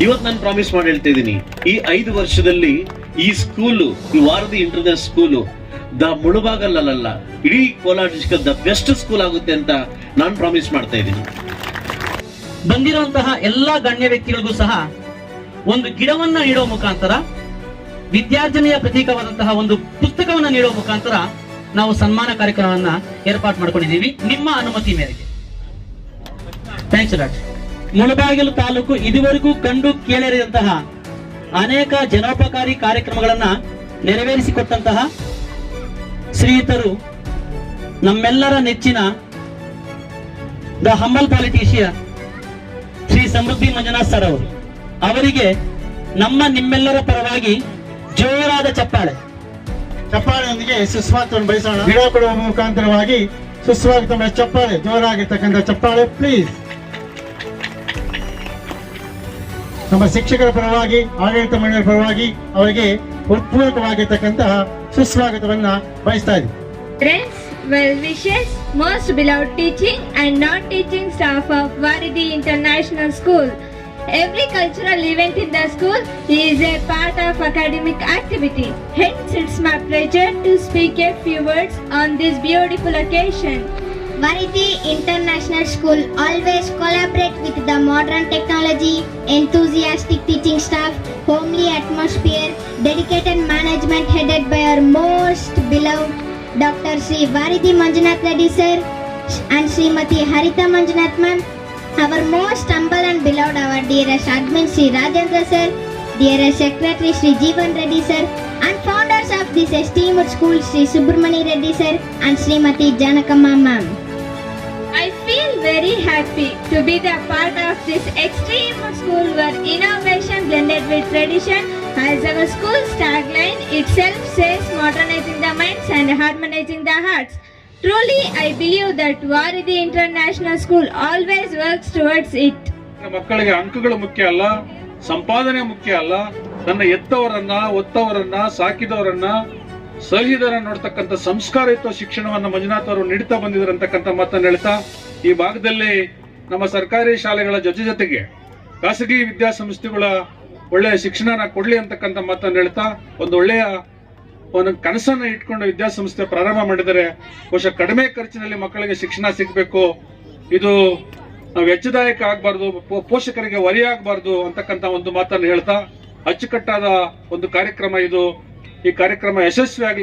ಇವತ್ತು ನಾನು ಪ್ರಾಮಿಸ್ ಮಾಡಿ ಹೇಳ್ತಾ ಇದ್ದೀನಿ, ಈ 5 ವರ್ಷದಲ್ಲಿ ಈ ಸ್ಕೂಲು, ಈ ವಾರದಿ ಇಂಟರ್ನ್ಯಾಷನಲ್ ಸ್ಕೂಲು ಮುಳುಬಾಗಲ್ಲ, ಇಡೀ Kolar district the best school ಆಗುತ್ತೆ ಅಂತ ನಾನು ಪ್ರಾಮಿಸ್ ಮಾಡ್ತಾ ಇದ್ದೀನಿ. ಬಂದಿರುವಂತಹ ಎಲ್ಲಾ ಗಣ್ಯ ವ್ಯಕ್ತಿಗಳಿಗೂ ಸಹ ಒಂದು ಗಿಡವನ್ನ ನೀಡುವ ಮುಖಾಂತರ, ವಿದ್ಯಾರ್ಜನೆಯ ಪ್ರತೀಕವಾದಂತಹ ಒಂದು ಪುಸ್ತಕವನ್ನ ನೀಡುವ ಮುಖಾಂತರ ನಾವು ಸನ್ಮಾನ ಕಾರ್ಯಕ್ರಮವನ್ನ ಏರ್ಪಾಡು ಮಾಡ್ಕೊಂಡಿದ್ದೀವಿ ನಿಮ್ಮ ಅನುಮತಿ ಮೇರೆಗೆ. Thanks lot. ಮುಳಬಾಗಿಲು ತಾಲೂಕು ಇದುವರೆಗೂ ಕಂಡು ಕೇಳಿದಂತಹ ಅನೇಕ ಜನೋಪಕಾರಿ ಕಾರ್ಯಕ್ರಮಗಳನ್ನ ನೆರವೇರಿಸಿಕೊಟ್ಟಂತಹ ಶ್ರೀಯುತರು ನಮ್ಮೆಲ್ಲರ ನೆಚ್ಚಿನ the humble politician Shri Samriddhi Manjunath sir ಅವರು, ಅವರಿಗೆ ನಿಮ್ಮೆಲ್ಲರ ಪರವಾಗಿ ಜೋರಾದ ಚಪ್ಪಾಳೆಯೊಂದಿಗೆ ಸುಸ್ವಾಗತವನ್ನು ಬಯಸೋಣ. ಗಿಡ ಕೊಡುವ ಮುಖಾಂತರವಾಗಿ ಸುಸ್ವಾಗತ ಚಪ್ಪಾಳೆ, ಜೋರಾಗಿರ್ತಕ್ಕಂಥ ಚಪ್ಪಾಳೆ ಪ್ಲೀಸ್. ನಮ್ಮ ಶಿಕ್ಷಕರ ಪರವಾಗಿ, ಆಡಳಿತ ಮಂಡಳಿಯ ಪರವಾಗಿ ಅವರಿಗೆ ಉತ್ಪೂರ್ವಕವಾಗಿರ್ತಕ್ಕಂತಹ ಸುಸ್ವಾಗತವನ್ನ ಬಯಸ್ತಾ ಇದ್ದೀವಿ. Friends, well wishes, most beloved teaching and non-teaching staff of Varidhi International School. Every cultural event in the school is a part of academic activity. Hence, it's my pleasure to speak a few words on this beautiful occasion. Varidhi International School always collaborate with the modern technology, enthusiastic teaching staff, homely atmosphere, dedicated management headed by our most beloved Dr. Sri Varidhi Manjunath Reddy sir and Srimati Harita Manjunath ma'am, our most humble and beloved, our dearest admin Sri Rajendra sir, dearest secretary Sri Jeevan Reddy sir, and founders of this esteemed school Sri Subramani Reddy sir and Srimati Janakamma ma'am. I feel very happy to be the part of this extreme school where innovation blended with tradition, as our school's tagline itself says, modernizing the minds and harmonizing the hearts. Truly, I believe that Varidhi International School always works towards it. ಮಕ್ಕಳಿಗೆ ಅಂಕಗಳು ಮುಖ್ಯ ಅಲ್ಲ, ಸಂಪಾದನೆ ಮುಖ್ಯ ಅಲ್ಲ, ತನ್ನ ಎತ್ತವರನ್ನ, ಒತ್ತವರನ್ನ, ಸಾಕಿದವರನ್ನ, ಸಲಹಿದರನ್ನ ನೋಡ್ತಕ್ಕಂಥ ಸಂಸ್ಕಾರಯುತ ಶಿಕ್ಷಣವನ್ನ ಮಂಜುನಾಥ್ ಅವರು ನೀಡ್ತಾ ಬಂದಿದ್ದಾರೆ ಅಂತಕ್ಕಂಥ ಮಾತನ್ನು ಹೇಳ್ತಾ, ಈ ಭಾಗದಲ್ಲಿ ನಮ್ಮ ಸರ್ಕಾರಿ ಶಾಲೆಗಳ ಜೊತೆಗೆ ಖಾಸಗಿ ವಿದ್ಯಾಸಂಸ್ಥೆಗಳ ಒಳ್ಳೆಯ ಶಿಕ್ಷಣನ ಕೊಡ್ಲಿ ಅಂತಕ್ಕಂಥ ಮಾತನ್ನು ಹೇಳ್ತಾ, ಒಂದು ಒಳ್ಳೆಯ ಒಂದು ಕನಸನ್ನ ಇಟ್ಕೊಂಡು ವಿದ್ಯಾಸಂಸ್ಥೆ ಪ್ರಾರಂಭ ಮಾಡಿದರೆ ಬಹುಶಃ ಕಡಿಮೆ ಖರ್ಚಿನಲ್ಲಿ ಮಕ್ಕಳಿಗೆ ಶಿಕ್ಷಣ ಸಿಗಬೇಕು, ಇದು ವೆಚ್ಚದಾಯಕ ಆಗಬಾರ್ದು, ಪೋಷಕರಿಗೆ ಹೊರೆಯಾಗಬಾರ್ದು ಅಂತಕ್ಕಂಥ ಒಂದು ಮಾತನ್ನು ಹೇಳ್ತಾ, ಅಚ್ಚುಕಟ್ಟಾದ ಒಂದು ಕಾರ್ಯಕ್ರಮ ಇದು. ಈ ಕಾರ್ಯಕ್ರಮ ಯಶಸ್ವಿ ಆಗಲಿ.